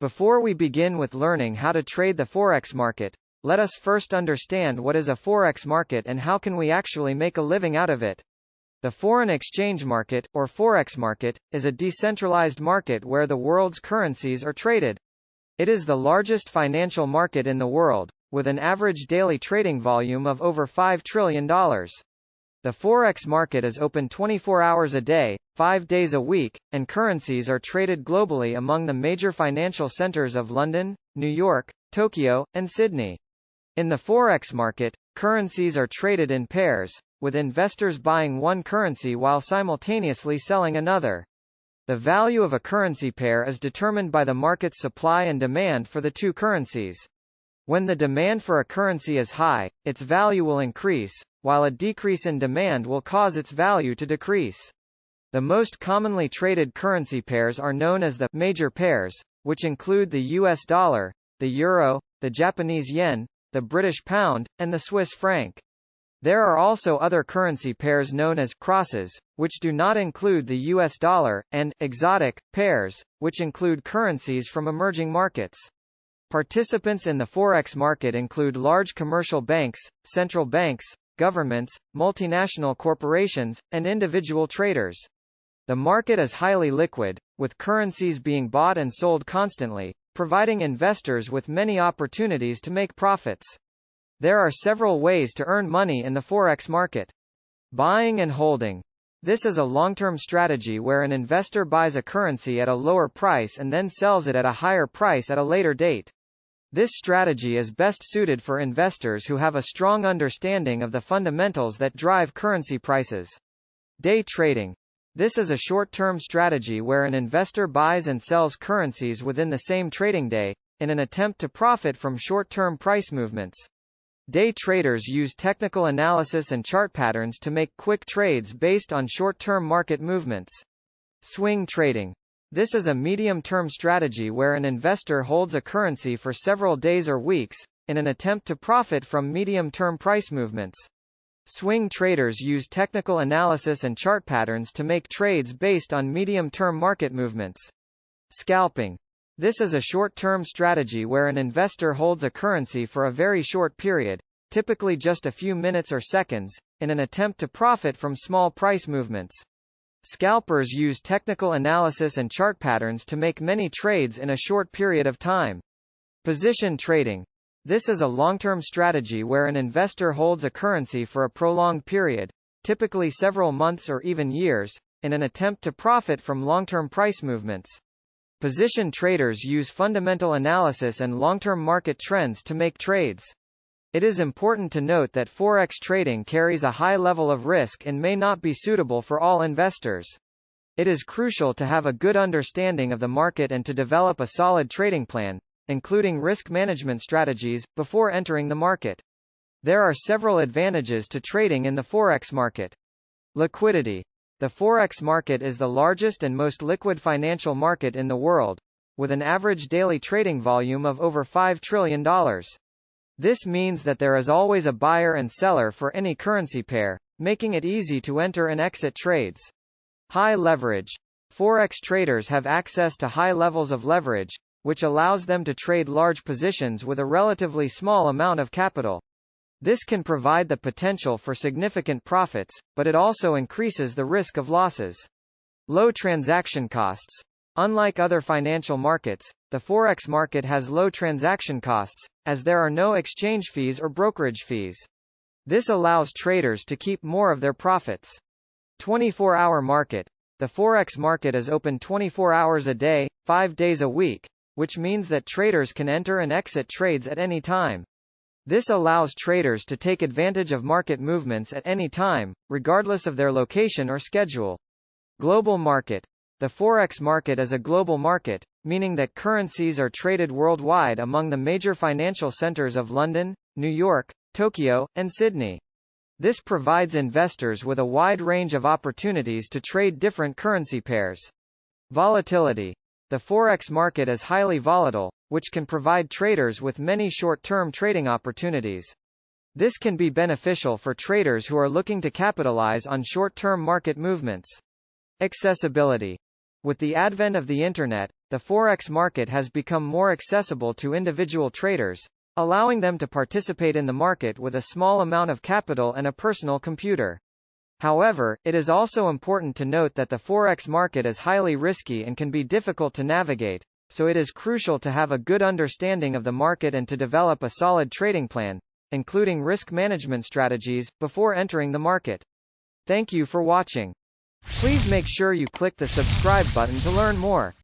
Before we begin with learning how to trade the Forex market, let us first understand what is a Forex market and how can we actually make a living out of it. The foreign exchange market, or Forex market, is a decentralized market where the world's currencies are traded. It is the largest financial market in the world, with an average daily trading volume of over $5 trillion. The Forex market is open 24 hours a day, 5 days a week, and currencies are traded globally among the major financial centers of London, New York, Tokyo, and Sydney. In the Forex market, currencies are traded in pairs, with investors buying one currency while simultaneously selling another. The value of a currency pair is determined by the market's supply and demand for the two currencies. When the demand for a currency is high, its value will increase, while a decrease in demand will cause its value to decrease. The most commonly traded currency pairs are known as the major pairs, which include the US dollar, the euro, the Japanese yen, the British pound, and the Swiss franc. There are also other currency pairs known as crosses, which do not include the US dollar, and exotic pairs, which include currencies from emerging markets. Participants in the Forex market include large commercial banks, central banks, governments, multinational corporations, and individual traders. The market is highly liquid, with currencies being bought and sold constantly, providing investors with many opportunities to make profits. There are several ways to earn money in the Forex market. Buying and holding. This is a long-term strategy where an investor buys a currency at a lower price and then sells it at a higher price at a later date. This strategy is best suited for investors who have a strong understanding of the fundamentals that drive currency prices. Day trading. This is a short-term strategy where an investor buys and sells currencies within the same trading day, in an attempt to profit from short-term price movements. Day traders use technical analysis and chart patterns to make quick trades based on short-term market movements. Swing trading. This is a medium-term strategy where an investor holds a currency for several days or weeks, in an attempt to profit from medium-term price movements. Swing traders use technical analysis and chart patterns to make trades based on medium-term market movements. Scalping. This is a short-term strategy where an investor holds a currency for a very short period, typically just a few minutes or seconds, in an attempt to profit from small price movements. Scalpers use technical analysis and chart patterns to make many trades in a short period of time. Position trading. This is a long-term strategy where an investor holds a currency for a prolonged period, typically several months or even years, in an attempt to profit from long-term price movements. Position traders use fundamental analysis and long-term market trends to make trades. It is important to note that Forex trading carries a high level of risk and may not be suitable for all investors. It is crucial to have a good understanding of the market and to develop a solid trading plan, including risk management strategies, before entering the market. There are several advantages to trading in the Forex market. Liquidity. The Forex market is the largest and most liquid financial market in the world, with an average daily trading volume of over $5 trillion. This means that there is always a buyer and seller for any currency pair, making it easy to enter and exit trades. High leverage. Forex traders have access to high levels of leverage, which allows them to trade large positions with a relatively small amount of capital. This can provide the potential for significant profits, but it also increases the risk of losses. Low transaction costs. Unlike other financial markets, the Forex market has low transaction costs, as there are no exchange fees or brokerage fees. This allows traders to keep more of their profits. 24-hour market. The Forex market is open 24 hours a day, 5 days a week, which means that traders can enter and exit trades at any time. This allows traders to take advantage of market movements at any time, regardless of their location or schedule. Global market. The Forex market is a global market, meaning that currencies are traded worldwide among the major financial centers of London, New York, Tokyo, and Sydney. This provides investors with a wide range of opportunities to trade different currency pairs. Volatility. The Forex market is highly volatile, which can provide traders with many short-term trading opportunities. This can be beneficial for traders who are looking to capitalize on short-term market movements. Accessibility. With the advent of the Internet, the Forex market has become more accessible to individual traders, allowing them to participate in the market with a small amount of capital and a personal computer. However, it is also important to note that the Forex market is highly risky and can be difficult to navigate, so it is crucial to have a good understanding of the market and to develop a solid trading plan, including risk management strategies, before entering the market. Thank you for watching. Please make sure you click the subscribe button to learn more.